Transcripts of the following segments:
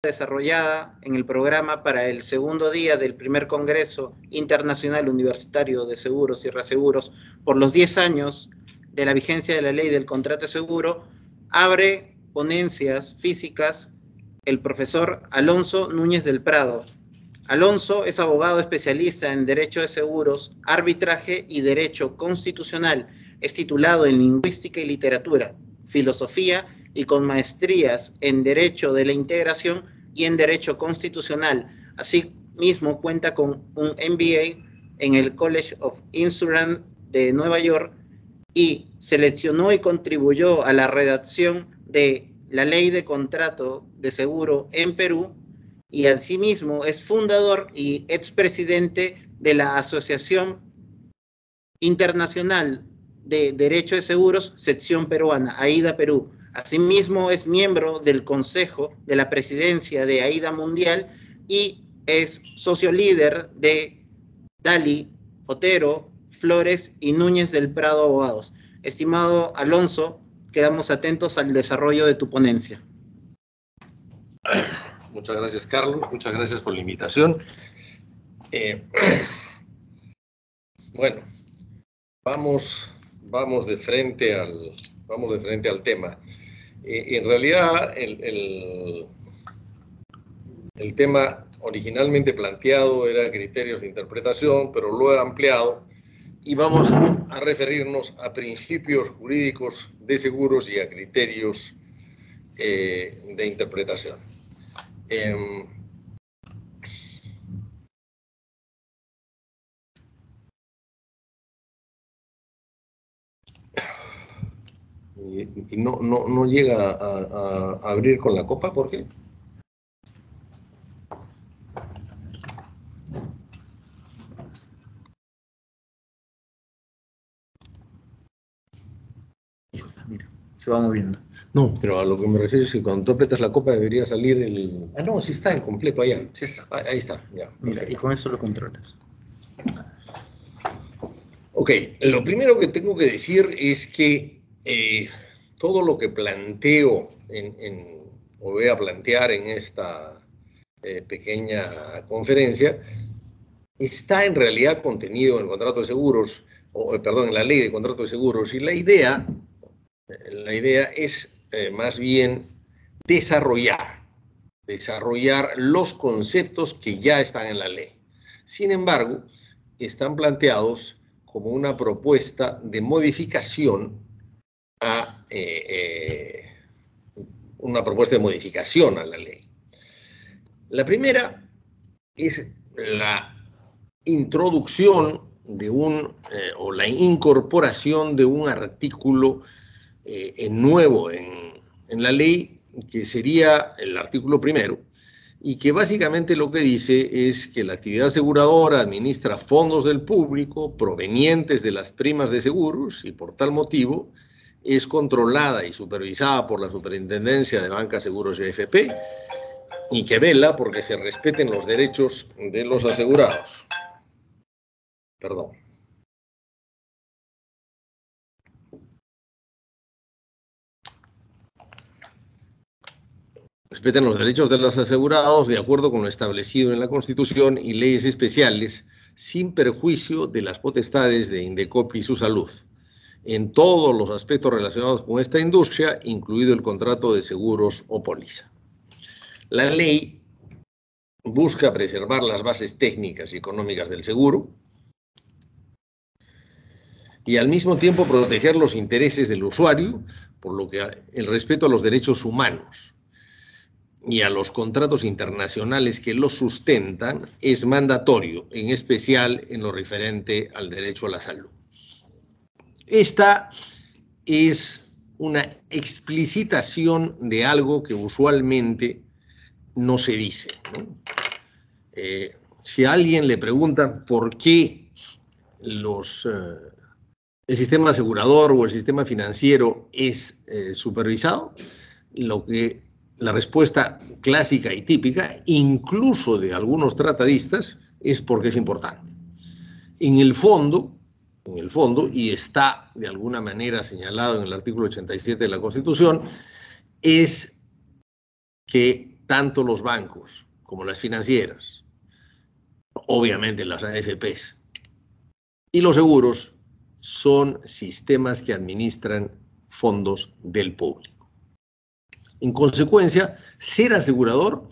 desarrollada en el programa para el segundo día del primer Congreso Internacional Universitario de Seguros y Reaseguros por los 10 años de la vigencia de la ley del contrato de seguro, abre ponencias físicas el profesor Alonso Núñez del Prado. Alonso es abogado especialista en Derecho de Seguros, Arbitraje y Derecho Constitucional. Es titulado en Lingüística y Literatura, Filosofía y con maestrías en Derecho de la Integración y en Derecho Constitucional. Asimismo, cuenta con un MBA en el College of Insurance de Nueva York y seleccionó y contribuyó a la redacción de la Ley de Contrato de Seguro en Perú, y asimismo es fundador y expresidente de la Asociación Internacional de Derecho de Seguros, sección peruana, AIDA Perú. Asimismo es miembro del Consejo de la Presidencia de AIDA Mundial y es socio líder de Dali, Otero, Flores y Núñez del Prado Abogados. Estimado Alonso, quedamos atentos al desarrollo de tu ponencia. Muchas gracias, Carlos. Muchas gracias por la invitación. Bueno, vamos de frente al tema. En realidad, el tema originalmente planteado era criterios de interpretación, pero lo he ampliado y vamos a referirnos a principios jurídicos de seguros y a criterios de interpretación. Y no llega a abrir con la copa, ¿por qué? Mira, se va moviendo. No, pero a lo que me refiero es que cuando tú aprietas la copa debería salir el... Ah, no, sí está en completo allá. Sí está. Ahí está, ya. Mira, okay. Y con eso lo controlas. Ok, lo primero que tengo que decir es que todo lo que planteo o voy a plantear en esta pequeña conferencia está en realidad contenido en el contrato de seguros, perdón, en la ley de contrato de seguros, y la idea es más bien desarrollar los conceptos que ya están en la ley. Sin embargo, están planteados como una propuesta de modificación a la ley. La primera es la introducción de o la incorporación de un artículo nuevo en la ley, que sería el artículo primero, y que básicamente lo que dice es que la actividad aseguradora administra fondos del público provenientes de las primas de seguros y por tal motivo es controlada y supervisada por la Superintendencia de Banca, Seguros y AFP, y que vela porque se respeten los derechos de los asegurados. Perdón. Respeten los derechos de los asegurados de acuerdo con lo establecido en la Constitución y leyes especiales, sin perjuicio de las potestades de Indecopi y su salud, en todos los aspectos relacionados con esta industria, incluido el contrato de seguros o póliza. La ley busca preservar las bases técnicas y económicas del seguro y al mismo tiempo proteger los intereses del usuario, por lo que el respeto a los derechos humanos y a los contratos internacionales que los sustentan es mandatorio, en especial en lo referente al derecho a la salud. Esta es una explicitación de algo que usualmente no se dice, ¿no? Si a alguien le pregunta por qué el sistema asegurador o el sistema financiero es supervisado, la respuesta clásica y típica, incluso de algunos tratadistas, es porque es importante. En el fondo, y está de alguna manera señalado en el artículo 87 de la Constitución, es que tanto los bancos como las financieras, obviamente las AFPs, y los seguros son sistemas que administran fondos del público. En consecuencia, ser asegurador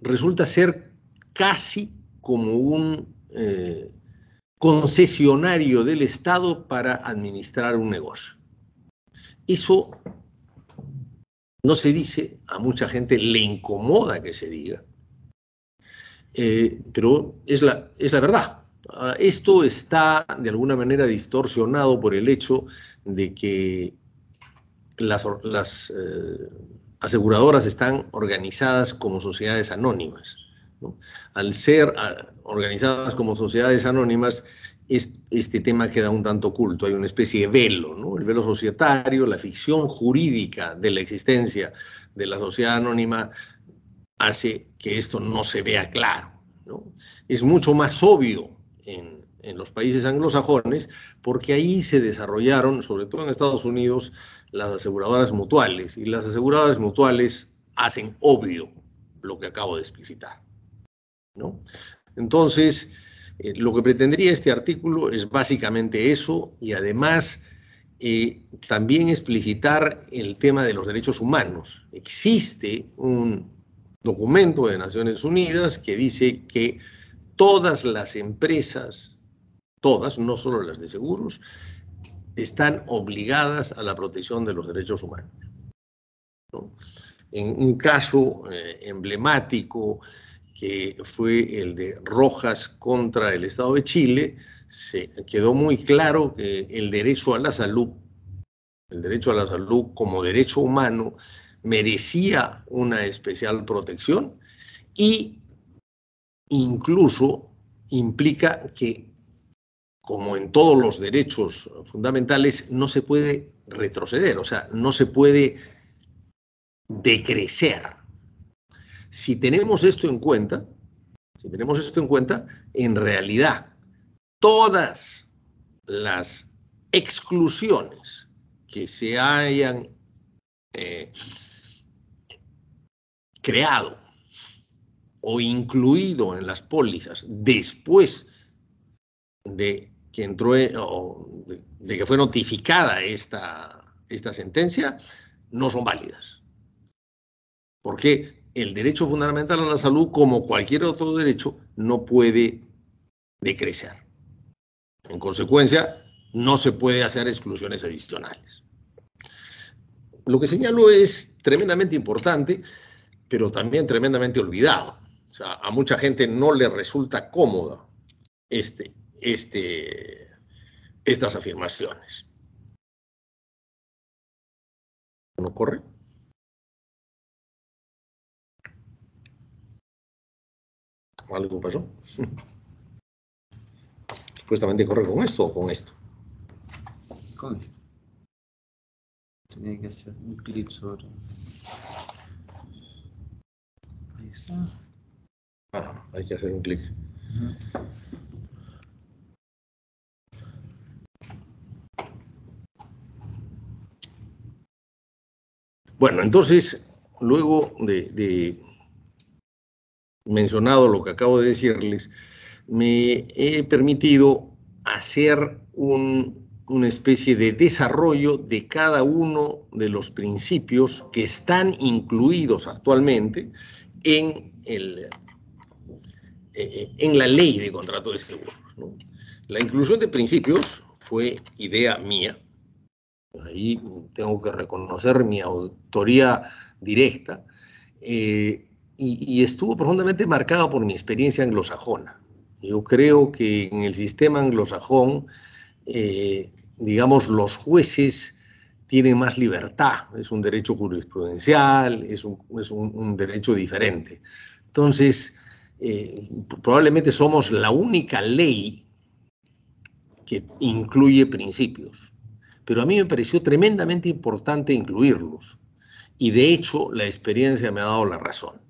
resulta ser casi como un concesionario del Estado para administrar un negocio. Eso no se dice, a mucha gente le incomoda que se diga, pero es la verdad. Ahora, esto está de alguna manera distorsionado por el hecho de que las aseguradoras están organizadas como sociedades anónimas, ¿no? Al ser organizadas como sociedades anónimas, este tema queda un tanto oculto. Hay una especie de velo, ¿no? El velo societario, la ficción jurídica de la existencia de la sociedad anónima hace que esto no se vea claro, ¿no? Es mucho más obvio en los países anglosajones, porque ahí se desarrollaron, sobre todo en Estados Unidos, las aseguradoras mutuales, y las aseguradoras mutuales hacen obvio lo que acabo de explicitar, ¿no? Entonces, lo que pretendería este artículo es básicamente eso, y además también explicitar el tema de los derechos humanos. Existe un documento de Naciones Unidas que dice que todas las empresas, todas, no solo las de seguros, están obligadas a la protección de los derechos humanos, ¿no? En un caso emblemático, que fue el de Rojas contra el Estado de Chile, se quedó muy claro que el derecho a la salud como derecho humano merecía una especial protección, y incluso implica que, como en todos los derechos fundamentales, no se puede retroceder, o sea, no se puede decrecer. Si tenemos esto en cuenta, en realidad, todas las exclusiones que se hayan creado o incluido en las pólizas después de que entró, de que fue notificada esta sentencia, no son válidas. Porque el derecho fundamental a la salud, como cualquier otro derecho, no puede decrecer. En consecuencia, no se puede hacer exclusiones adicionales. Lo que señalo es tremendamente importante, pero también tremendamente olvidado. O sea, a mucha gente no le resulta cómoda estas afirmaciones. ¿No corre? ¿Algo pasó? Supuestamente corre con esto o con esto. Con esto. Tenía que hacer un clic sobre. Ahí está. Hay que hacer un clic. Bueno, entonces, luego de mencionado lo que acabo de decirles, me he permitido hacer una especie de desarrollo de cada uno de los principios que están incluidos actualmente en la ley de contrato de seguros, ¿no? La inclusión de principios fue idea mía. Ahí tengo que reconocer mi autoría directa, y estuvo profundamente marcada por mi experiencia anglosajona. Yo creo que en el sistema anglosajón, digamos, los jueces tienen más libertad, es un derecho jurisprudencial, es un derecho diferente. Entonces, probablemente somos la única ley que incluye principios, pero a mí me pareció tremendamente importante incluirlos, y de hecho la experiencia me ha dado la razón.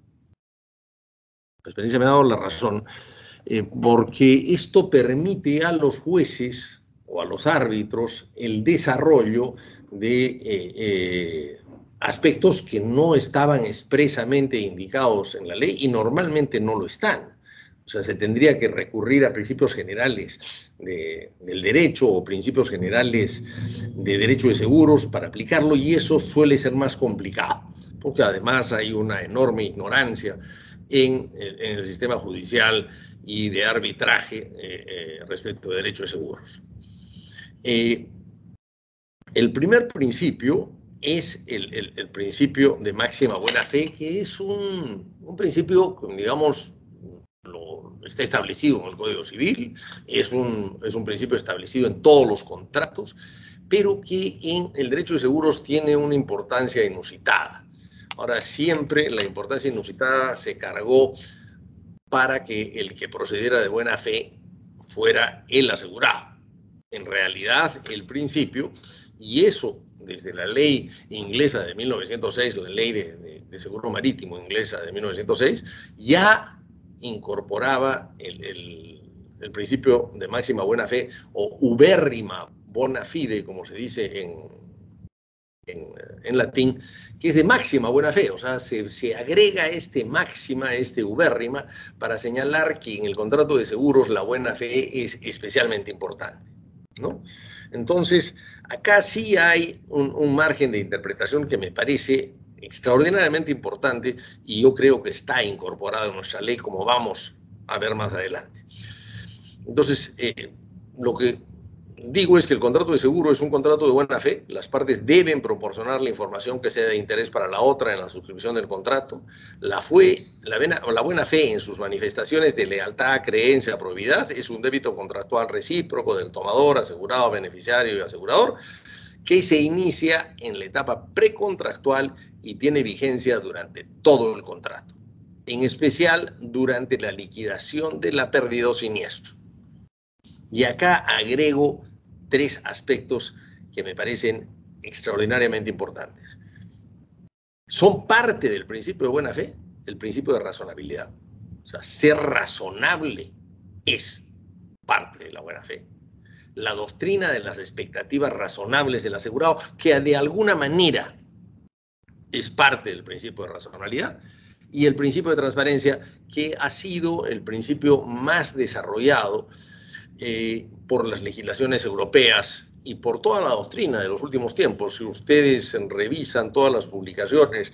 La experiencia me ha dado la razón, porque esto permite a los jueces o a los árbitros el desarrollo de aspectos que no estaban expresamente indicados en la ley y normalmente no lo están. O sea, se tendría que recurrir a principios generales del derecho o principios generales de derecho de seguros para aplicarlo, y eso suele ser más complicado, porque además hay una enorme ignorancia en el sistema judicial y de arbitraje respecto de derecho de seguros. El primer principio es el principio de máxima buena fe, que es un principio, digamos, está establecido en el Código Civil, es un principio establecido en todos los contratos, pero que en el derecho de seguros tiene una importancia inusitada. Ahora, siempre la importancia inusitada se cargó para que el que procediera de buena fe fuera el asegurado. En realidad, el principio, y eso desde la ley inglesa de 1906, la ley de seguro marítimo inglesa de 1906, ya incorporaba el principio de máxima buena fe, o ubérrima bona fide, como se dice en latín, que es de máxima buena fe. O sea, se agrega máxima, ubérrima, para señalar que en el contrato de seguros la buena fe es especialmente importante, ¿no? Entonces, acá sí hay un margen de interpretación que me parece extraordinariamente importante, y yo creo que está incorporado en nuestra ley, como vamos a ver más adelante. Entonces, lo que digo es que el contrato de seguro es un contrato de buena fe. Las partes deben proporcionar la información que sea de interés para la otra en la suscripción del contrato. La buena fe en sus manifestaciones de lealtad, creencia, probidad es un débito contractual recíproco del tomador, asegurado, beneficiario y asegurador, que se inicia en la etapa precontractual y tiene vigencia durante todo el contrato, en especial durante la liquidación de la pérdida o siniestro. Y acá agrego 3 aspectos que me parecen extraordinariamente importantes. Son parte del principio de buena fe, el principio de razonabilidad. O sea, ser razonable es parte de la buena fe. La doctrina de las expectativas razonables del asegurado, que de alguna manera es parte del principio de racionalidad, y el principio de transparencia, que ha sido el principio más desarrollado por las legislaciones europeas y por toda la doctrina de los últimos tiempos. Si ustedes revisan todas las publicaciones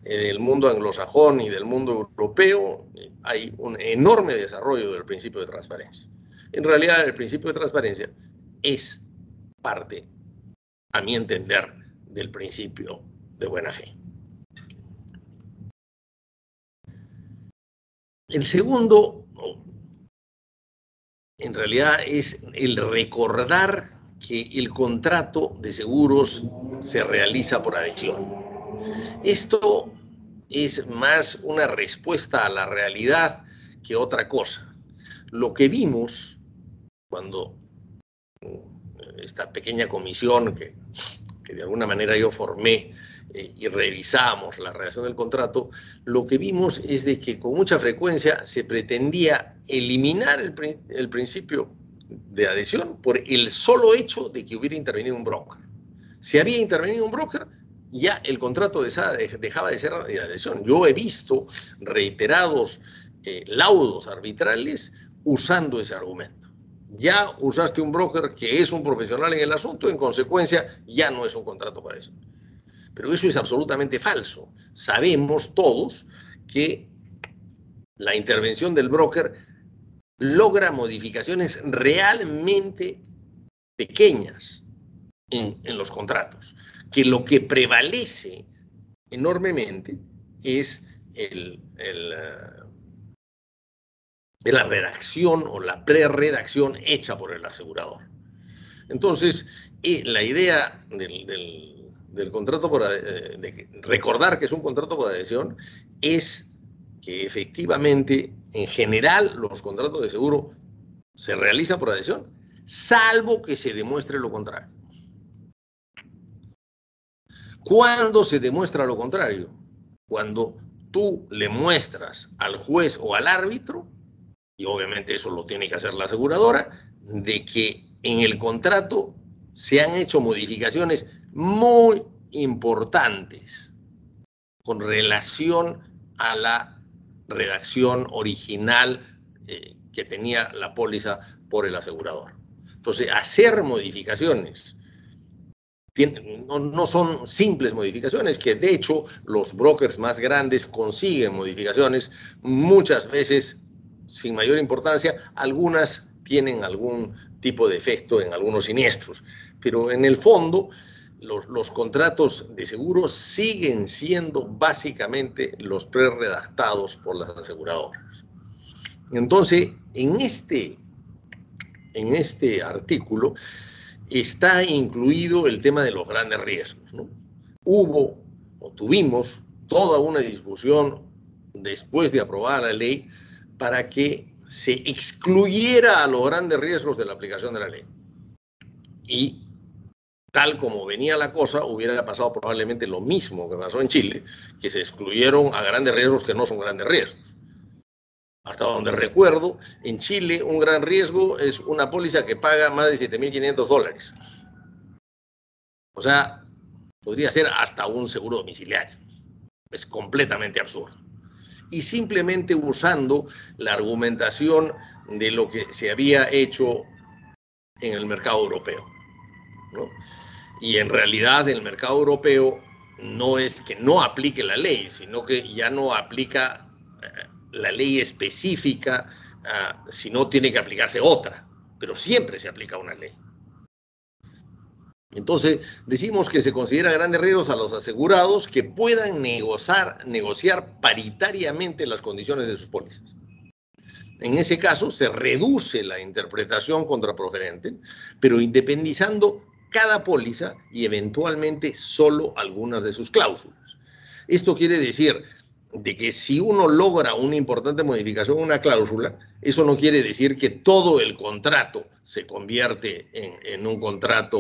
del mundo anglosajón y del mundo europeo, hay un enorme desarrollo del principio de transparencia. En realidad, el principio de transparencia es parte, a mi entender, del principio de buena fe. El segundo, en realidad, es el recordar que el contrato de seguros se realiza por adhesión. Esto es más una respuesta a la realidad que otra cosa. Lo que vimos cuando esta pequeña comisión que de alguna manera yo formé y revisamos la redacción del contrato, lo que vimos es de que con mucha frecuencia se pretendía eliminar el principio de adhesión por el solo hecho de que hubiera intervenido un broker. Si había intervenido un broker, ya el contrato dejaba de ser de adhesión. Yo he visto reiterados laudos arbitrales usando ese argumento. Ya usaste un broker que es un profesional en el asunto, en consecuencia ya no es un contrato para eso. Pero eso es absolutamente falso. Sabemos todos que la intervención del broker logra modificaciones realmente pequeñas en los contratos, que lo que prevalece enormemente es la redacción o la prerredacción hecha por el asegurador. Entonces, la idea del contrato de recordar que es un contrato por adhesión es que efectivamente, en general, los contratos de seguro se realizan por adhesión, salvo que se demuestre lo contrario. ¿Cuándo se demuestra lo contrario? Cuando tú le muestras al juez o al árbitro, y obviamente eso lo tiene que hacer la aseguradora, de que en el contrato se han hecho modificaciones muy, importantes con relación a la redacción original que tenía la póliza por el asegurador. Entonces, hacer modificaciones no son simples modificaciones, que de hecho los brokers más grandes consiguen modificaciones, muchas veces sin mayor importancia, algunas tienen algún tipo de efecto en algunos siniestros, pero en el fondo los contratos de seguro siguen siendo básicamente los prerredactados por las aseguradoras. Entonces, en este artículo está incluido el tema de los grandes riesgos, ¿no? Tuvimos toda una discusión después de aprobada la ley para que se excluyera a los grandes riesgos de la aplicación de la ley. Y tal como venía la cosa, hubiera pasado probablemente lo mismo que pasó en Chile, que se excluyeron a grandes riesgos que no son grandes riesgos. Hasta donde recuerdo, en Chile un gran riesgo es una póliza que paga más de $7.500. O sea, podría ser hasta un seguro domiciliario. Es completamente absurdo. Y simplemente usando la argumentación de lo que se había hecho en el mercado europeo, ¿no? Y en realidad el mercado europeo no es que no aplique la ley, sino que ya no aplica la ley específica, sino tiene que aplicarse otra, pero siempre se aplica una ley. Entonces, decimos que se considera grandes riesgos a los asegurados que puedan negociar paritariamente las condiciones de sus pólizas. En ese caso, se reduce la interpretación contraproferente, pero independizando cada póliza y eventualmente solo algunas de sus cláusulas. Esto quiere decir de que si uno logra una importante modificación en una cláusula, eso no quiere decir que todo el contrato se convierte en un contrato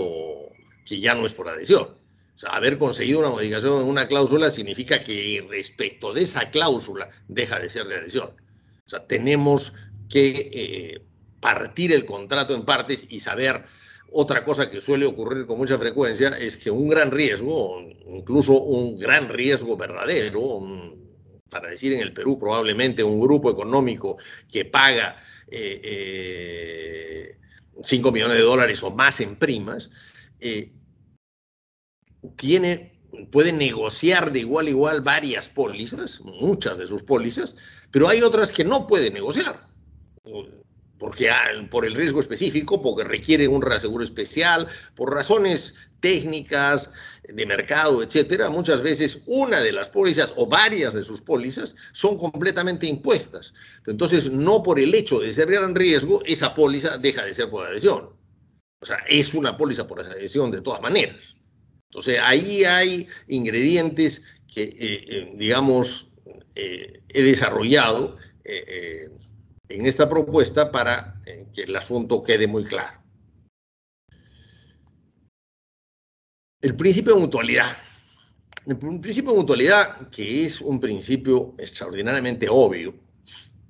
que ya no es por adhesión. O sea, haber conseguido una modificación en una cláusula significa que respecto de esa cláusula deja de ser de adhesión. O sea, tenemos que partir el contrato en partes y saber. Otra cosa que suele ocurrir con mucha frecuencia es que un gran riesgo, incluso un gran riesgo verdadero, para decir en el Perú probablemente un grupo económico que paga $5 millones o más en primas, puede negociar de igual a igual varias pólizas, muchas de sus pólizas, pero hay otras que no puede negociar, porque por el riesgo específico, porque requiere un reaseguro especial, por razones técnicas, de mercado, etcétera. Muchas veces una de las pólizas o varias de sus pólizas son completamente impuestas. Entonces, no por el hecho de ser gran riesgo, esa póliza deja de ser por adhesión. O sea, es una póliza por adhesión de todas maneras. Entonces, ahí hay ingredientes que, digamos, he desarrollado en esta propuesta para que el asunto quede muy claro. El principio de mutualidad. El principio de mutualidad, que es un principio extraordinariamente obvio,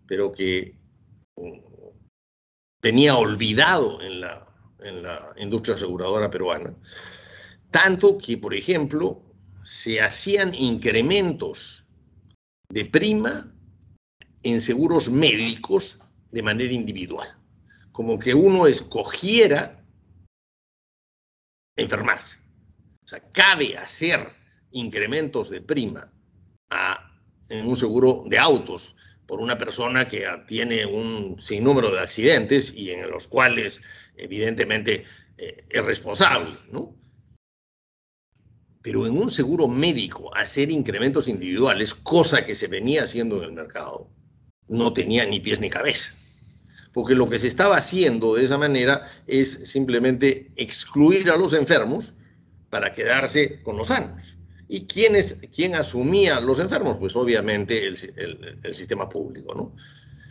pero que tenía olvidado en la industria aseguradora peruana, tanto que, por ejemplo, se hacían incrementos de prima en seguros médicos de manera individual, como que uno escogiera enfermarse. O sea, cabe hacer incrementos de prima en un seguro de autos por una persona que tiene un sinnúmero de accidentes y en los cuales evidentemente es responsable, ¿no? Pero en un seguro médico hacer incrementos individuales, cosa que se venía haciendo en el mercado, no tenía ni pies ni cabeza. Porque lo que se estaba haciendo de esa manera es simplemente excluir a los enfermos para quedarse con los sanos. ¿Y quién asumía los enfermos? Pues obviamente el sistema público, ¿no?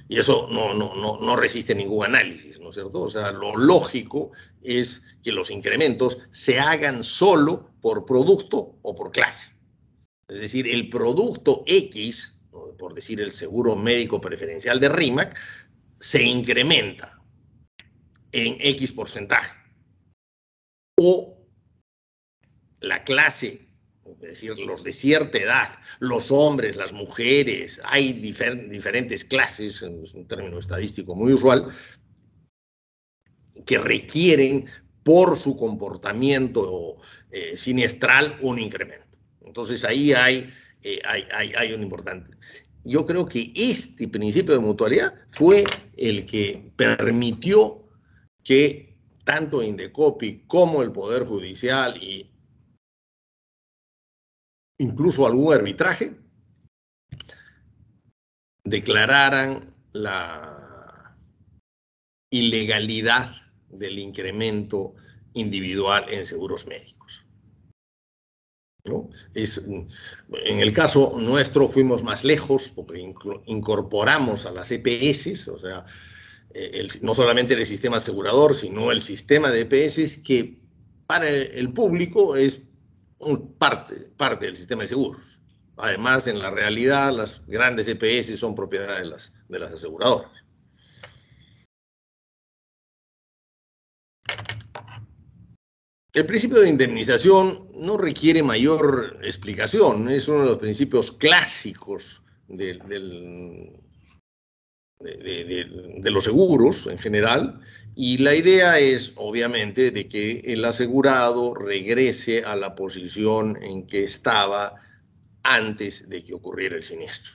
Y eso no resiste ningún análisis, ¿no es cierto? O sea, lo lógico es que los incrementos se hagan solo por producto o por clase. Es decir, el producto X, por decir el seguro médico preferencial de RIMAC, se incrementa en X porcentaje. O la clase es decir, los de cierta edad, los hombres, las mujeres, hay diferentes clases, es un término estadístico muy usual, que requieren por su comportamiento siniestral un incremento. Entonces ahí hay un importante. Yo creo que este principio de mutualidad fue el que permitió que tanto Indecopi como el Poder Judicial y incluso algún arbitraje declararan la ilegalidad del incremento individual en seguros médicos, ¿no? En el caso nuestro fuimos más lejos porque incorporamos a las EPS, o sea, no solamente el sistema asegurador, sino el sistema de EPS que para el público es parte del sistema de seguros. Además, en la realidad, las grandes EPS son propiedad de las aseguradoras. El principio de indemnización no requiere mayor explicación, es uno de los principios clásicos de los seguros en general, y la idea es, obviamente, de que el asegurado regrese a la posición en que estaba antes de que ocurriera el siniestro,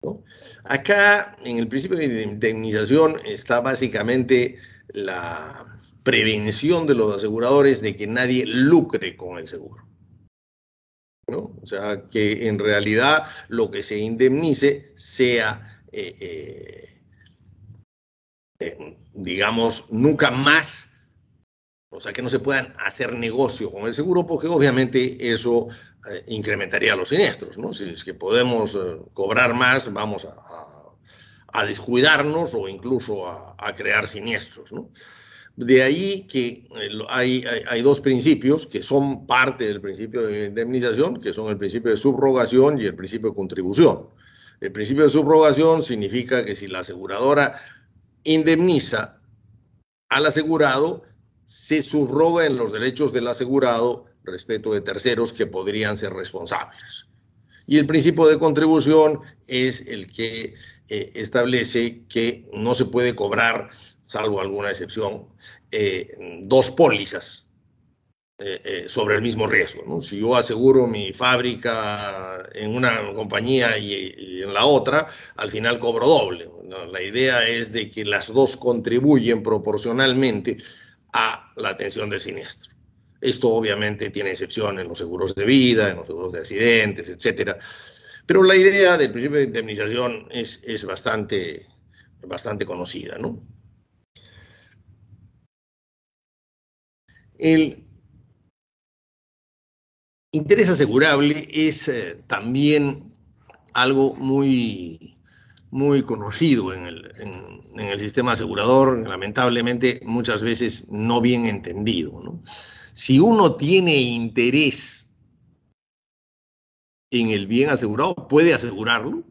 ¿no? Acá, en el principio de indemnización, está básicamente la prevención de los aseguradores de que nadie lucre con el seguro, ¿no? O sea, que en realidad lo que se indemnice sea, digamos, nunca más, o sea, que no se puedan hacer negocio con el seguro, porque obviamente eso incrementaría los siniestros, ¿no? Si es que podemos cobrar más, vamos a descuidarnos o incluso a crear siniestros, ¿no? De ahí que hay dos principios que son parte del principio de indemnización, que son el principio de subrogación y el principio de contribución. El principio de subrogación significa que si la aseguradora indemniza al asegurado, se subroga en los derechos del asegurado respecto de terceros que podrían ser responsables. Y el principio de contribución es el que establece que no se puede cobrar, salvo alguna excepción, dos pólizas sobre el mismo riesgo, ¿no? Si yo aseguro mi fábrica en una compañía y en la otra, al final cobro doble, ¿no? La idea es de que las dos contribuyen proporcionalmente a la atención del siniestro. Esto obviamente tiene excepción en los seguros de vida, en los seguros de accidentes, etcétera. Pero la idea del principio de indemnización es bastante conocida, ¿no? El interés asegurable es también algo muy conocido en el sistema asegurador, lamentablemente muchas veces no bien entendido, ¿no? Si uno tiene interés en el bien asegurado, puede asegurarlo,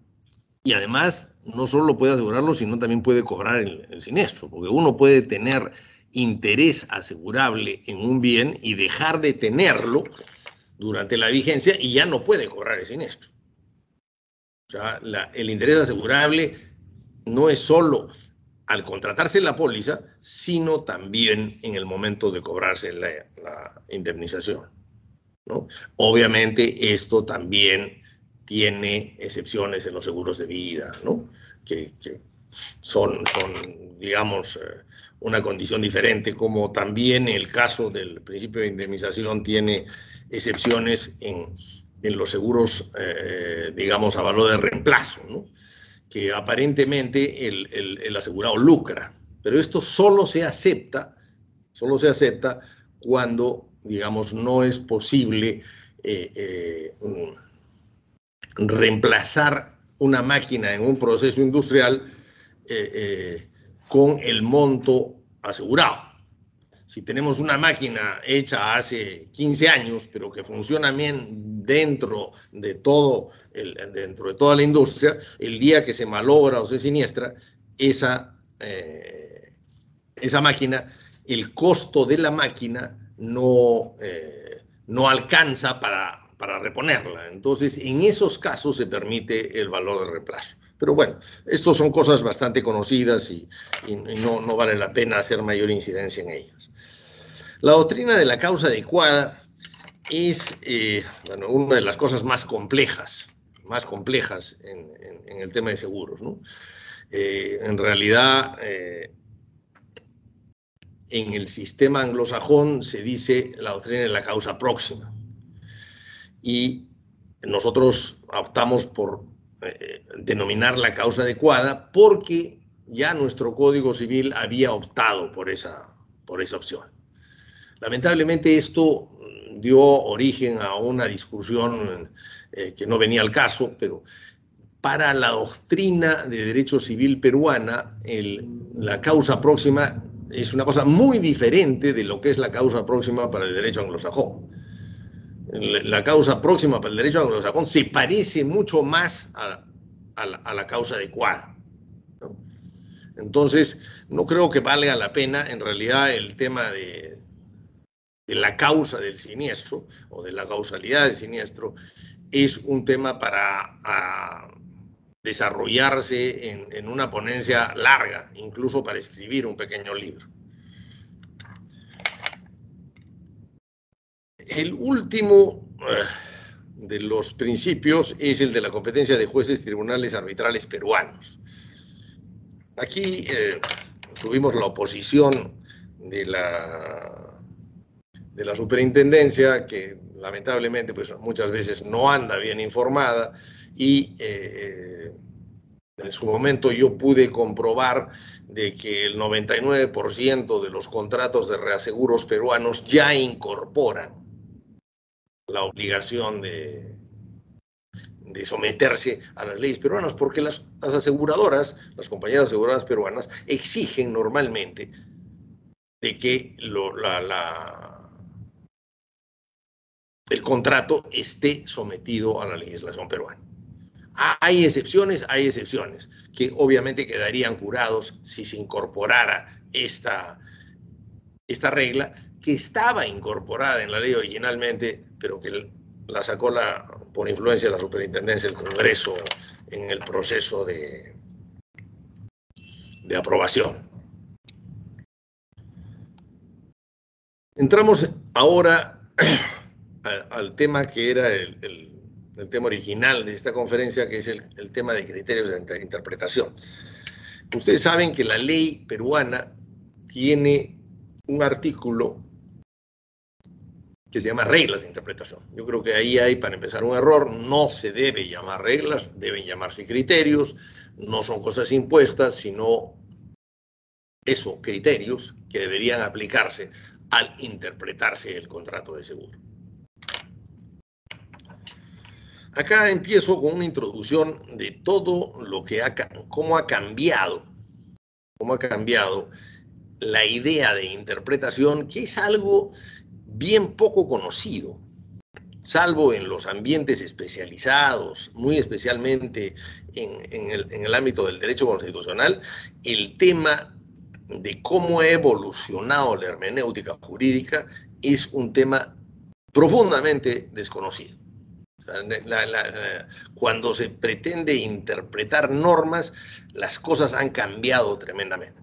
y además no solo puede asegurarlo, sino también puede cobrar el siniestro, porque uno puede tener interés asegurable en un bien y dejar de tenerlo durante la vigencia y ya no puede cobrar el siniestro. O sea, el interés asegurable no es solo al contratarse la póliza, sino también en el momento de cobrarse la indemnización, ¿no? Obviamente esto también tiene excepciones en los seguros de vida, ¿no? Que son, digamos, una condición diferente, como también el caso del principio de indemnización tiene excepciones en los seguros, digamos, a valor de reemplazo, ¿no? Que aparentemente el asegurado lucra, pero esto solo se acepta cuando, digamos, no es posible reemplazar una máquina en un proceso industrial con el monto asegurado. Si tenemos una máquina hecha hace 15 años, pero que funciona bien dentro de toda la industria, el día que se malogra o se siniestra, esa máquina, el costo de la máquina no no alcanza para reponerla. Entonces, en esos casos se permite el valor de reemplazo. Pero bueno, estas son cosas bastante conocidas y no vale la pena hacer mayor incidencia en ellas. La doctrina de la causa adecuada es bueno, una de las cosas más complejas en el tema de seguros, ¿no? En realidad, en el sistema anglosajón se dice la doctrina de la causa próxima. Y nosotros optamos por denominar la causa adecuada porque ya nuestro Código Civil había optado por esa opción. Lamentablemente esto dio origen a una discusión que no venía al caso, pero para la doctrina de derecho civil peruana, la causa próxima es una cosa muy diferente de lo que es la causa próxima para el derecho anglosajón. La causa próxima para el derecho anglosajón se parece mucho más a la causa adecuada, ¿no? Entonces, no creo que valga la pena, en realidad, el tema de la causa del siniestro o de la causalidad del siniestro es un tema para desarrollarse en una ponencia larga, incluso para escribir un pequeño libro. El último de los principios es el de la competencia de jueces tribunales arbitrales peruanos. Aquí tuvimos la oposición de la superintendencia, que lamentablemente pues, muchas veces no anda bien informada, y en su momento yo pude comprobar de que el 99% de los contratos de reaseguros peruanos ya incorporan la obligación de someterse a las leyes peruanas, porque las aseguradoras, las compañías aseguradoras peruanas, exigen normalmente de que el contrato esté sometido a la legislación peruana. Hay excepciones, que obviamente quedarían curados si se incorporara esta regla, que estaba incorporada en la ley originalmente, pero que la sacó por influencia de la superintendencia del Congreso en el proceso de aprobación. Entramos ahora al tema que era el tema original de esta conferencia, que es el tema de criterios de interpretación. Ustedes saben que la ley peruana tiene un artículo que se llama reglas de interpretación. Yo creo que ahí hay, para empezar, un error. No se debe llamar reglas, deben llamarse criterios. No son cosas impuestas, sino eso, criterios que deberían aplicarse al interpretarse el contrato de seguro. Acá empiezo con una introducción de todo lo que cómo ha cambiado la idea de interpretación, que es algo bien poco conocido, salvo en los ambientes especializados, muy especialmente en el ámbito del derecho constitucional. El tema de cómo ha evolucionado la hermenéutica jurídica es un tema profundamente desconocido. O sea, cuando se pretende interpretar normas, las cosas han cambiado tremendamente.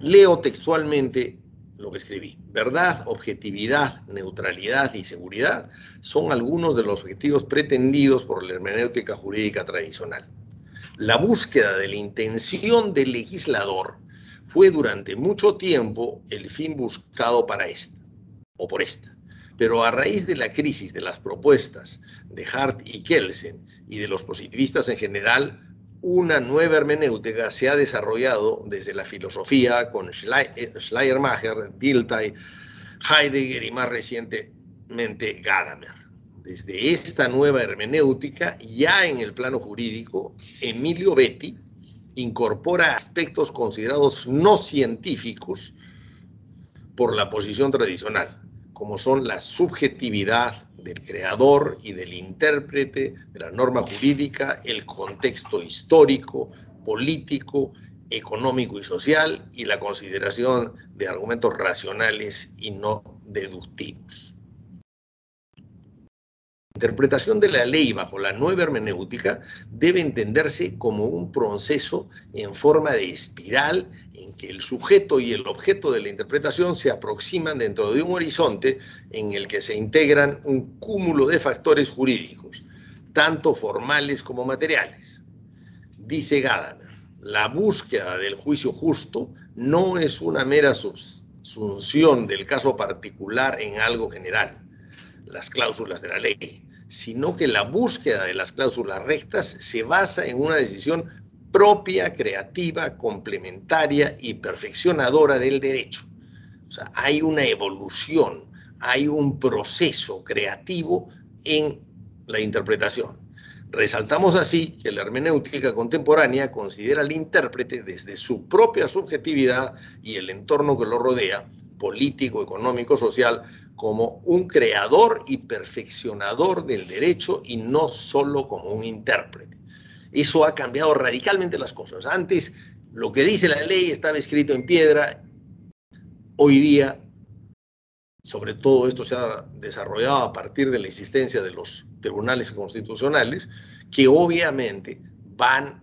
Leo textualmente lo que escribí. Verdad, objetividad, neutralidad y seguridad son algunos de los objetivos pretendidos por la hermenéutica jurídica tradicional. La búsqueda de la intención del legislador fue durante mucho tiempo el fin buscado para esta, o por esta. Pero a raíz de la crisis de las propuestas de Hart y Kelsen y de los positivistas en general, una nueva hermenéutica se ha desarrollado desde la filosofía con Schleiermacher, Dilthey, Heidegger y más recientemente Gadamer. Desde esta nueva hermenéutica, ya en el plano jurídico, Emilio Betti incorpora aspectos considerados no científicos por la posición tradicional, como son la subjetividad del creador y del intérprete de la norma jurídica, el contexto histórico, político, económico y social, y la consideración de argumentos racionales y no deductivos. La interpretación de la ley bajo la nueva hermenéutica debe entenderse como un proceso en forma de espiral en que el sujeto y el objeto de la interpretación se aproximan dentro de un horizonte en el que se integran un cúmulo de factores jurídicos, tanto formales como materiales. Dice Gadamer, la búsqueda del juicio justo no es una mera subsunción del caso particular en algo general, las cláusulas de la ley, sino que la búsqueda de las cláusulas rectas se basa en una decisión propia, creativa, complementaria y perfeccionadora del derecho. O sea, hay una evolución, hay un proceso creativo en la interpretación. Resaltamos así que la hermenéutica contemporánea considera al intérprete desde su propia subjetividad y el entorno que lo rodea, político, económico, social, como un creador y perfeccionador del derecho y no solo como un intérprete. Eso ha cambiado radicalmente las cosas. Antes, lo que dice la ley estaba escrito en piedra. Hoy día, sobre todo esto se ha desarrollado a partir de la existencia de los tribunales constitucionales, que obviamente van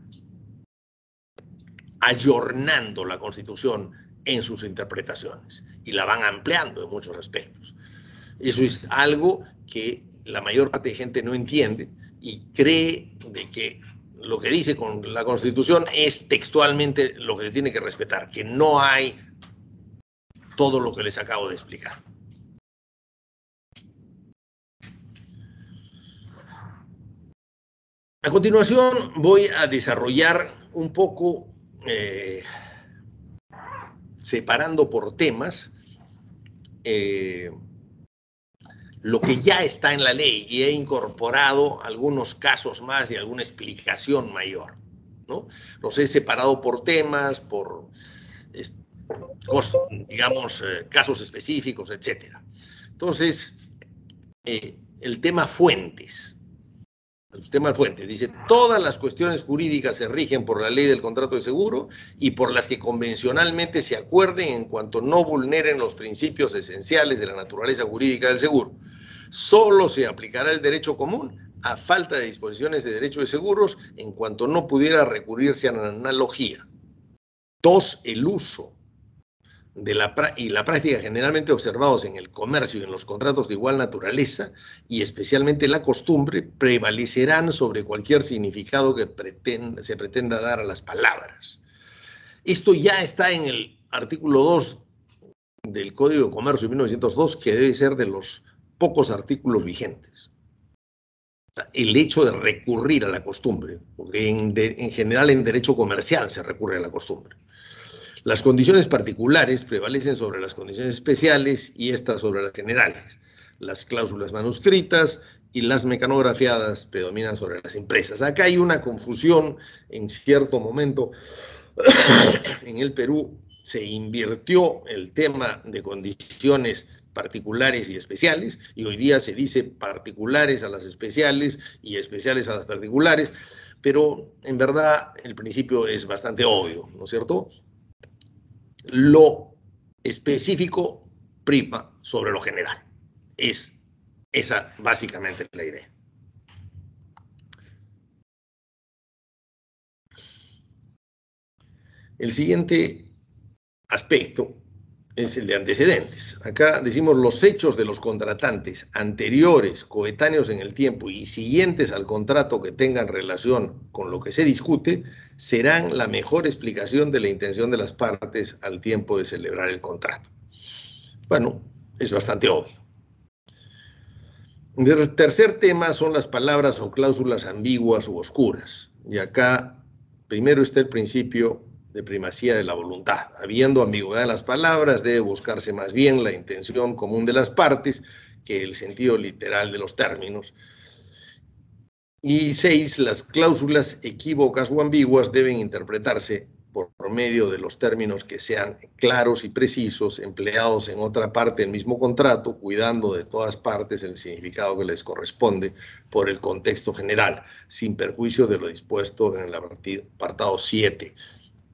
ayornando la Constitución en sus interpretaciones y la van ampliando en muchos aspectos. Eso es algo que la mayor parte de gente no entiende y cree de que lo que dice con la Constitución es textualmente lo que tiene que respetar, que no hay todo lo que les acabo de explicar. A continuación voy a desarrollar un poco, separando por temas, lo que ya está en la ley y he incorporado algunos casos más y alguna explicación mayor, ¿no? Los he separado por temas, por, digamos, casos específicos, etc. Entonces, el tema fuentes. El tema fuentes dice, todas las cuestiones jurídicas se rigen por la ley del contrato de seguro y por las que convencionalmente se acuerden en cuanto no vulneren los principios esenciales de la naturaleza jurídica del seguro. Solo se aplicará el derecho común a falta de disposiciones de derecho de seguros en cuanto no pudiera recurrirse a la analogía. 2. El uso y la práctica generalmente observados en el comercio y en los contratos de igual naturaleza, y especialmente la costumbre, prevalecerán sobre cualquier significado que se pretenda dar a las palabras. Esto ya está en el artículo 2 del Código de Comercio de 1902, que debe ser de los pocos artículos vigentes. O sea, el hecho de recurrir a la costumbre, porque en general en derecho comercial se recurre a la costumbre. Las condiciones particulares prevalecen sobre las condiciones especiales y estas sobre las generales. Las cláusulas manuscritas y las mecanografiadas predominan sobre las impresas. Acá hay una confusión en cierto momento. En el Perú se invirtió el tema de condiciones particulares y especiales, y hoy día se dice particulares a las especiales y especiales a las particulares, pero en verdad el principio es bastante obvio, ¿no es cierto? Lo específico prima sobre lo general. Es esa básicamente la idea. El siguiente aspecto es el de antecedentes. Acá decimos los hechos de los contratantes anteriores, coetáneos en el tiempo y siguientes al contrato que tengan relación con lo que se discute, serán la mejor explicación de la intención de las partes al tiempo de celebrar el contrato. Bueno, es bastante obvio. El tercer tema son las palabras o cláusulas ambiguas u oscuras. Y acá primero está el principio de primacía de la voluntad. Habiendo ambigüedad en las palabras, debe buscarse más bien la intención común de las partes que el sentido literal de los términos. Y 6, las cláusulas equívocas o ambiguas deben interpretarse por medio de los términos que sean claros y precisos, empleados en otra parte del mismo contrato, cuidando de todas partes el significado que les corresponde por el contexto general, sin perjuicio de lo dispuesto en el apartado 7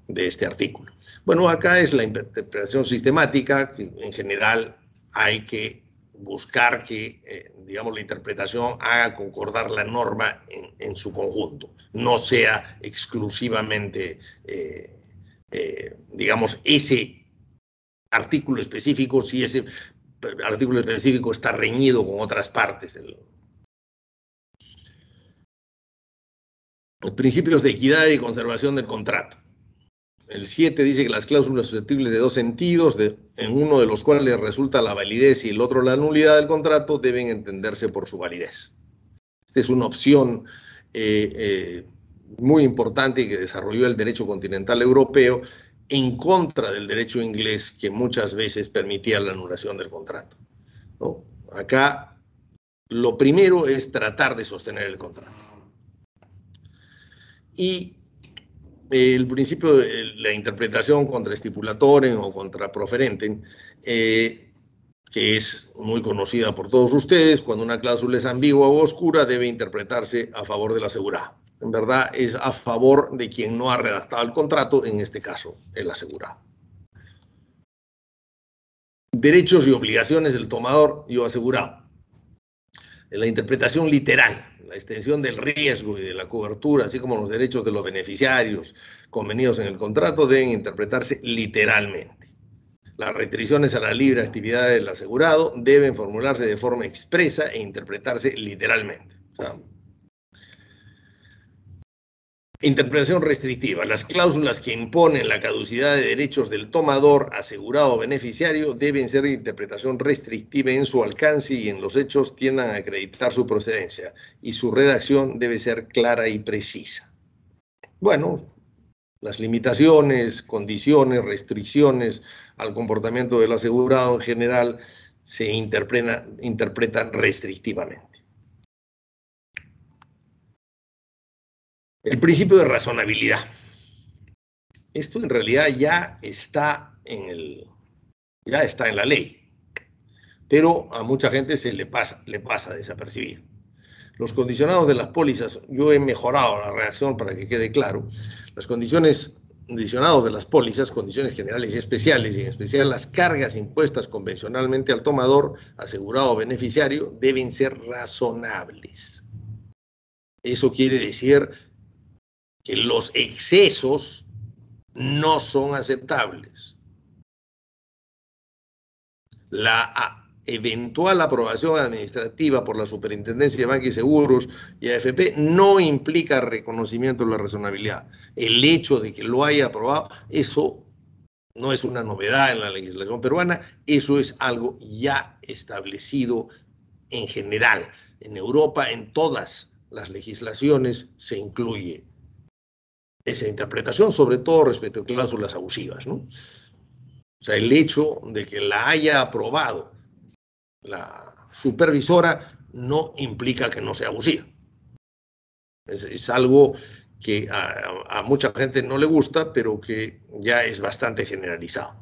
de este artículo. Bueno, acá es la interpretación sistemática, que en general hay que buscar que, digamos, la interpretación haga concordar la norma en su conjunto, no sea exclusivamente, digamos, ese artículo específico, si ese artículo específico está reñido con otras partes. Los principios de equidad y conservación del contrato. El 7 dice que las cláusulas susceptibles de dos sentidos, en uno de los cuales resulta la validez y el otro la nulidad del contrato, deben entenderse por su validez. Esta es una opción muy importante que desarrolló el derecho continental europeo en contra del derecho inglés, que muchas veces permitía la anulación del contrato, ¿no? Acá lo primero es tratar de sostener el contrato. Y el principio de la interpretación contra stipulatorem o contra proferentem, que es muy conocida por todos ustedes, cuando una cláusula es ambigua o oscura, debe interpretarse a favor del asegurado. En verdad es a favor de quien no ha redactado el contrato, en este caso, el asegurado. Derechos y obligaciones del tomador y o asegurado. En la interpretación literal, la extensión del riesgo y de la cobertura, así como los derechos de los beneficiarios convenidos en el contrato, deben interpretarse literalmente. Las restricciones a la libre actividad del asegurado deben formularse de forma expresa e interpretarse literalmente. O sea, interpretación restrictiva. Las cláusulas que imponen la caducidad de derechos del tomador, asegurado o beneficiario deben ser de interpretación restrictiva en su alcance y en los hechos tiendan a acreditar su procedencia, y su redacción debe ser clara y precisa. Bueno, las limitaciones, condiciones, restricciones al comportamiento del asegurado en general se interpretan restrictivamente. El principio de razonabilidad. Esto en realidad ya está en la ley, pero a mucha gente se le pasa desapercibido. Los condicionados de las pólizas, yo he mejorado la redacción para que quede claro. Las condicionados de las pólizas, condiciones generales y especiales, y en especial las cargas impuestas convencionalmente al tomador, asegurado o beneficiario, deben ser razonables. Eso quiere decir que los excesos no son aceptables. La eventual aprobación administrativa por la Superintendencia de Banca y Seguros y AFP no implica reconocimiento de la razonabilidad. El hecho de que lo haya aprobado, eso no es una novedad en la legislación peruana, eso es algo ya establecido en general. En Europa, en todas las legislaciones se incluye esa interpretación, sobre todo respecto a cláusulas abusivas, ¿no? O sea, el hecho de que la haya aprobado la supervisora no implica que no sea abusiva. Es algo que a mucha gente no le gusta, pero que ya es bastante generalizado.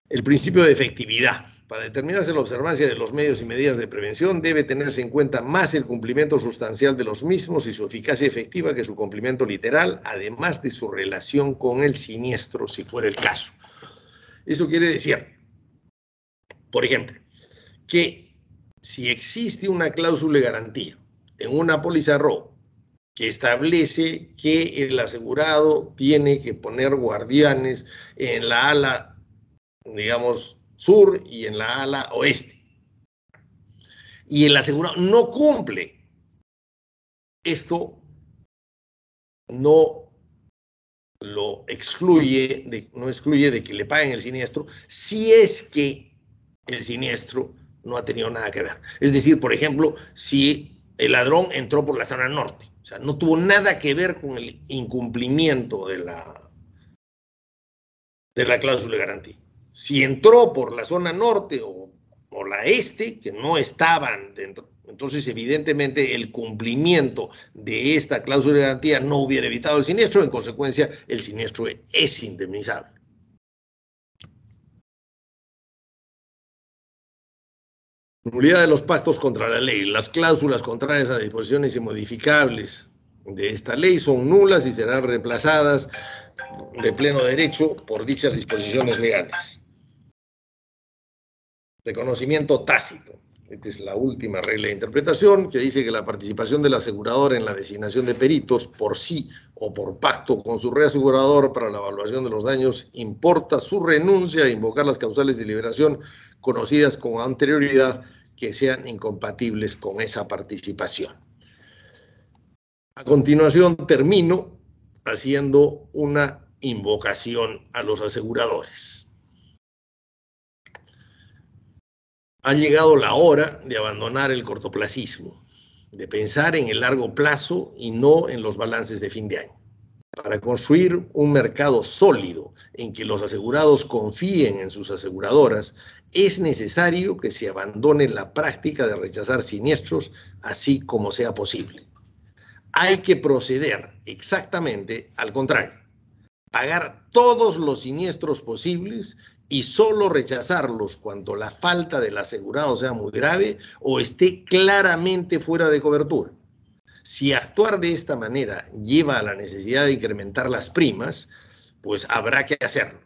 El principio de efectividad. Para determinarse la observancia de los medios y medidas de prevención, debe tenerse en cuenta más el cumplimiento sustancial de los mismos y su eficacia efectiva que su cumplimiento literal, además de su relación con el siniestro, si fuera el caso. Eso quiere decir, por ejemplo, que si existe una cláusula de garantía en una póliza robo que establece que el asegurado tiene que poner guardianes en la ala, digamos, sur y en la ala oeste, y el asegurado no cumple, esto no lo excluye, no excluye de que le paguen el siniestro si es que el siniestro no ha tenido nada que ver. Es decir, por ejemplo, si el ladrón entró por la zona norte, o sea, no tuvo nada que ver con el incumplimiento de la cláusula de garantía. Si entró por la zona norte o la este, que no estaban dentro, entonces evidentemente el cumplimiento de esta cláusula de garantía no hubiera evitado el siniestro, en consecuencia el siniestro es indemnizable. Nulidad de los pactos contra la ley. Las cláusulas contrarias a disposiciones inmodificables de esta ley son nulas y serán reemplazadas de pleno derecho por dichas disposiciones legales. Reconocimiento tácito. Esta es la última regla de interpretación, que dice que la participación del asegurador en la designación de peritos por sí o por pacto con su reasegurador para la evaluación de los daños importa su renuncia a invocar las causales de liberación conocidas con anterioridad que sean incompatibles con esa participación. A continuación termino haciendo una invocación a los aseguradores. Ha llegado la hora de abandonar el cortoplacismo, de pensar en el largo plazo y no en los balances de fin de año. Para construir un mercado sólido en que los asegurados confíen en sus aseguradoras, es necesario que se abandone la práctica de rechazar siniestros así como sea posible. Hay que proceder exactamente al contrario. Pagar todos los siniestros posibles y solo rechazarlos cuando la falta del asegurado sea muy grave o esté claramente fuera de cobertura. Si actuar de esta manera lleva a la necesidad de incrementar las primas, pues habrá que hacerlo.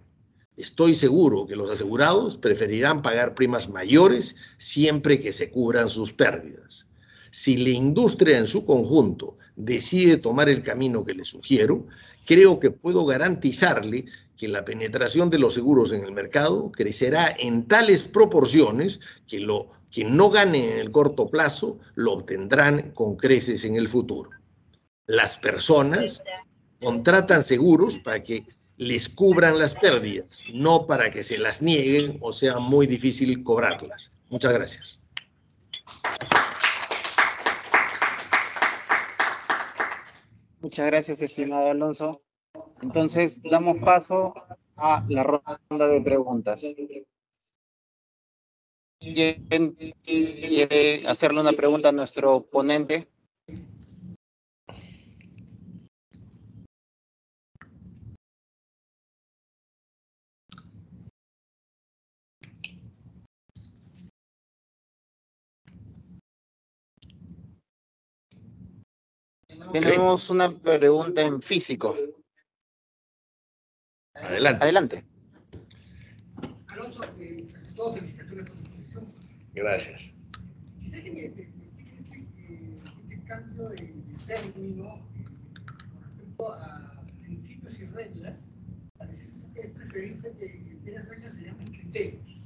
Estoy seguro que los asegurados preferirán pagar primas mayores siempre que se cubran sus pérdidas. Si la industria en su conjunto decide tomar el camino que le sugiero, creo que puedo garantizarle que la penetración de los seguros en el mercado crecerá en tales proporciones que lo que no gane en el corto plazo lo obtendrán con creces en el futuro. Las personas contratan seguros para que les cubran las pérdidas, no para que se las nieguen o sea muy difícil cobrarlas. Muchas gracias. Muchas gracias, estimado Alonso. Entonces, damos paso a la ronda de preguntas. ¿Quién quiere hacerle una pregunta a nuestro ponente? Tenemos una pregunta en físico. Adelante. Adelante. Alonso, todas felicitaciones por su posición. Gracias. Quisiera que me explique este cambio de término con respecto a principios y reglas, para decir que es preferible que en vez de reglas se llamen criterios.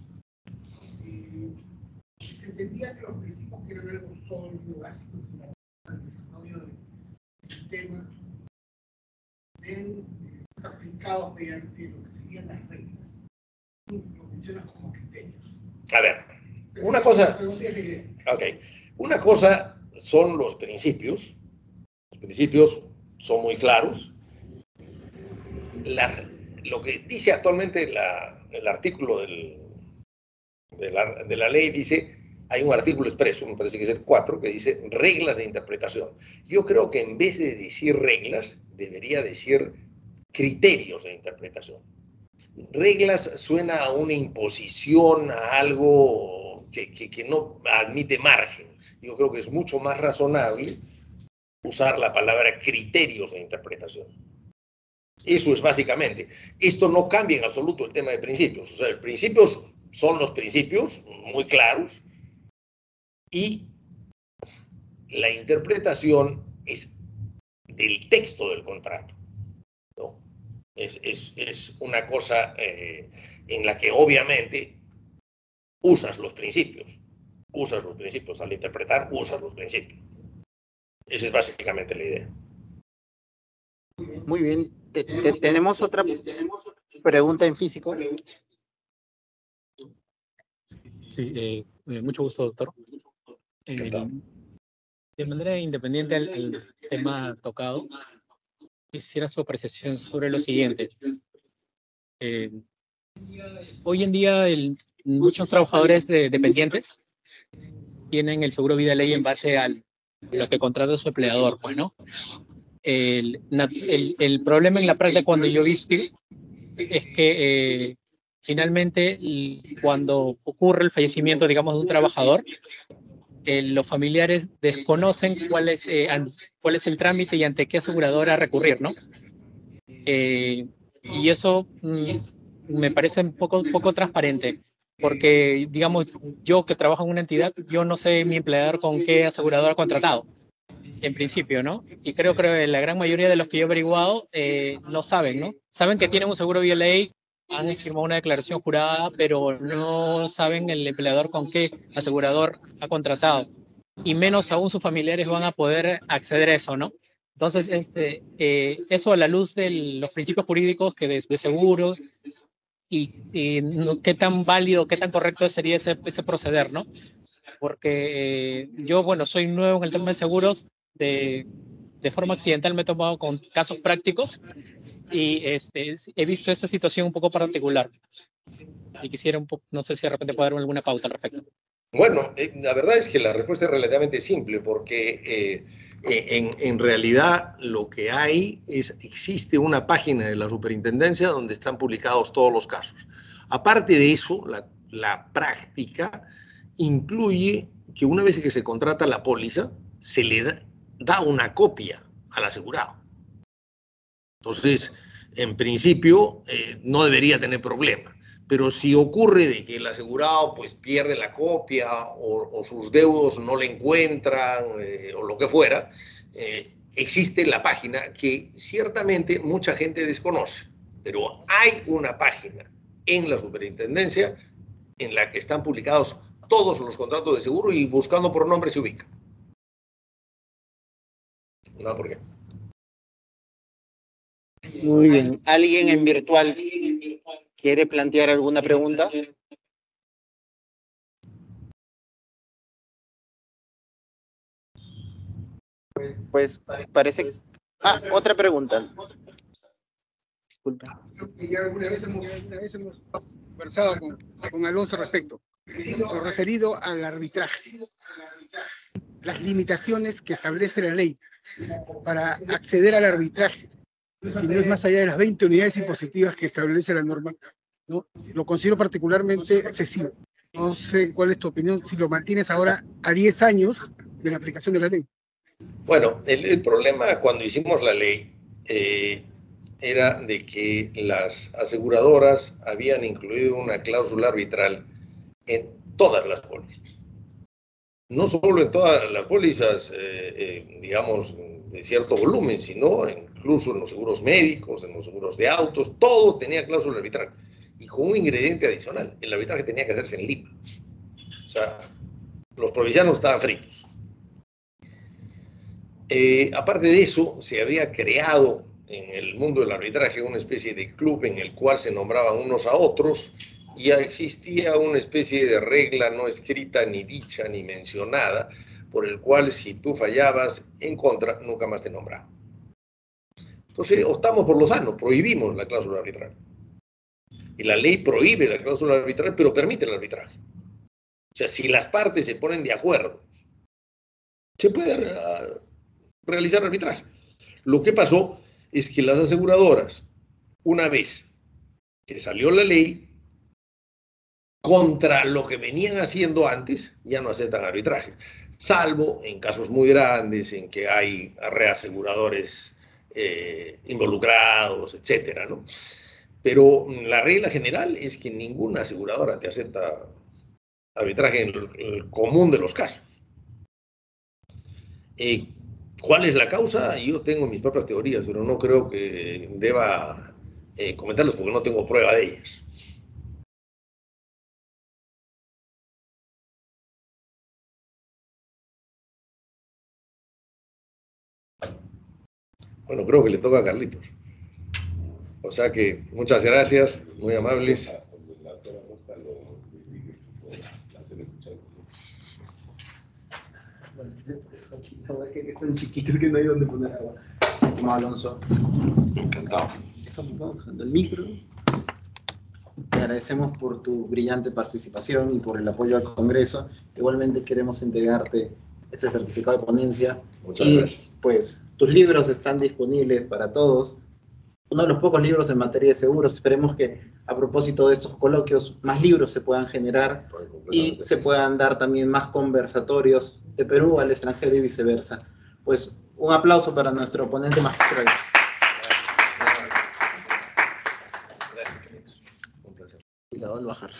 Se entendía que los principios que eran algo sólido, básico, fundamental del desarrollo del sistema, sean aplicados mediante lo que serían las reglas. Lo mencionas como criterios. A ver, una cosa... Okay. Una cosa son los principios. Los principios son muy claros. Lo que dice actualmente el artículo de la ley dice, hay un artículo expreso, me parece que es el 4, que dice reglas de interpretación. Yo creo que en vez de decir reglas, debería decir criterios de interpretación. Reglas suena a una imposición, a algo que no admite margen. Yo creo que es mucho más razonable usar la palabra criterios de interpretación. Eso es básicamente. Esto no cambia en absoluto el tema de principios. O sea, los principios son los principios muy claros y la interpretación es del texto del contrato, ¿no? Es una cosa en la que obviamente usas los principios. Al interpretar, usas los principios. Esa es básicamente la idea. Muy bien. ¿Tenemos otra pregunta en físico? Sí, mucho gusto, doctor. De manera independiente al tema tocado, quisiera su apreciación sobre lo siguiente. Hoy en día muchos trabajadores dependientes tienen el seguro vida ley en base a lo que contrata su empleador, pues, ¿no? El problema en la práctica cuando yo he visto es que finalmente cuando ocurre el fallecimiento, digamos, de un trabajador, los familiares desconocen cuál es el trámite y ante qué aseguradora recurrir, ¿no? Y eso me parece un poco transparente. Porque, digamos, yo que trabajo en una entidad, yo no sé mi empleador con qué asegurador ha contratado, en principio, ¿no? Y creo que la gran mayoría de los que yo he averiguado no saben, ¿no? Saben que tienen un seguro vía ley, han firmado una declaración jurada, pero no saben el empleador con qué asegurador ha contratado. Y menos aún sus familiares van a poder acceder a eso, ¿no? Entonces, eso a la luz de los principios jurídicos que de seguro qué tan válido, qué tan correcto sería ese proceder, ¿no? Porque yo, bueno, soy nuevo en el tema de seguros, de forma accidental me he tomado con casos prácticos y he visto esa situación un poco particular. Y quisiera un poco, no sé si de repente puedo dar alguna pauta al respecto. Bueno, la verdad es que la respuesta es relativamente simple, porque en realidad lo que hay es, existe una página de la superintendencia donde están publicados todos los casos. Aparte de eso, la práctica incluye que una vez que se contrata la póliza, se le da una copia al asegurado. Entonces, en principio, no debería tener problema. Pero si ocurre de que el asegurado pues pierde la copia o sus deudos no le encuentran o lo que fuera, existe la página que ciertamente mucha gente desconoce, pero hay una página en la superintendencia en la que están publicados todos los contratos de seguro y buscando por nombre se ubica. No, ¿por qué? Muy bien. ¿Alguien en virtual quiere plantear alguna pregunta? Pues parece que... otra pregunta. Disculpa. Ya alguna vez hemos conversado con Alonso respecto, lo referido al arbitraje, las limitaciones que establece la ley para acceder al arbitraje, si no es más allá de las 20 unidades impositivas que establece la norma, ¿no? Lo considero particularmente excesivo. No sé cuál es tu opinión, si lo mantienes ahora a 10 años de la aplicación de la ley. Bueno, el problema cuando hicimos la ley era de que las aseguradoras habían incluido una cláusula arbitral en todas las pólizas. No solo en todas las pólizas, digamos, de cierto volumen, sino incluso en los seguros médicos, en los seguros de autos, todo tenía cláusula arbitral. Y con un ingrediente adicional, el arbitraje tenía que hacerse en Lima. O sea, los provincianos estaban fritos. Aparte de eso, se había creado en el mundo del arbitraje una especie de club en el cual se nombraban unos a otros y ya existía una especie de regla no escrita, ni dicha, ni mencionada, por el cual si tú fallabas en contra, nunca más te nombraban. Entonces optamos por lo sano, prohibimos la cláusula arbitral. Y la ley prohíbe la cláusula arbitral, pero permite el arbitraje. O sea, si las partes se ponen de acuerdo, se puede realizar arbitraje. Lo que pasó es que las aseguradoras, una vez que salió la ley, contra lo que venían haciendo antes, ya no aceptan arbitrajes, salvo en casos muy grandes en que hay reaseguradores involucrados, etcétera, ¿no? Pero la regla general es que ninguna aseguradora te acepta arbitraje en el común de los casos. ¿Cuál es la causa? Yo tengo mis propias teorías, pero no creo que deba comentarlas porque no tengo prueba de ellas. Bueno, creo que le toca a Carlitos. O sea que muchas gracias, muy amables. Es tan chiquito que no hay donde poner agua. Estimado Alonso. Encantado. Estamos bajando el micro. Te agradecemos por tu brillante participación y por el apoyo al Congreso. Igualmente queremos entregarte este certificado de ponencia. Muchas gracias. Pues tus libros están disponibles para todos. Uno de los pocos libros en materia de seguros. Esperemos que a propósito de estos coloquios más libros se puedan generar y se puedan dar también más conversatorios de Perú al extranjero y viceversa. Pues un aplauso para nuestro ponente magistral. Gracias. Un placer. Cuidado al bajar.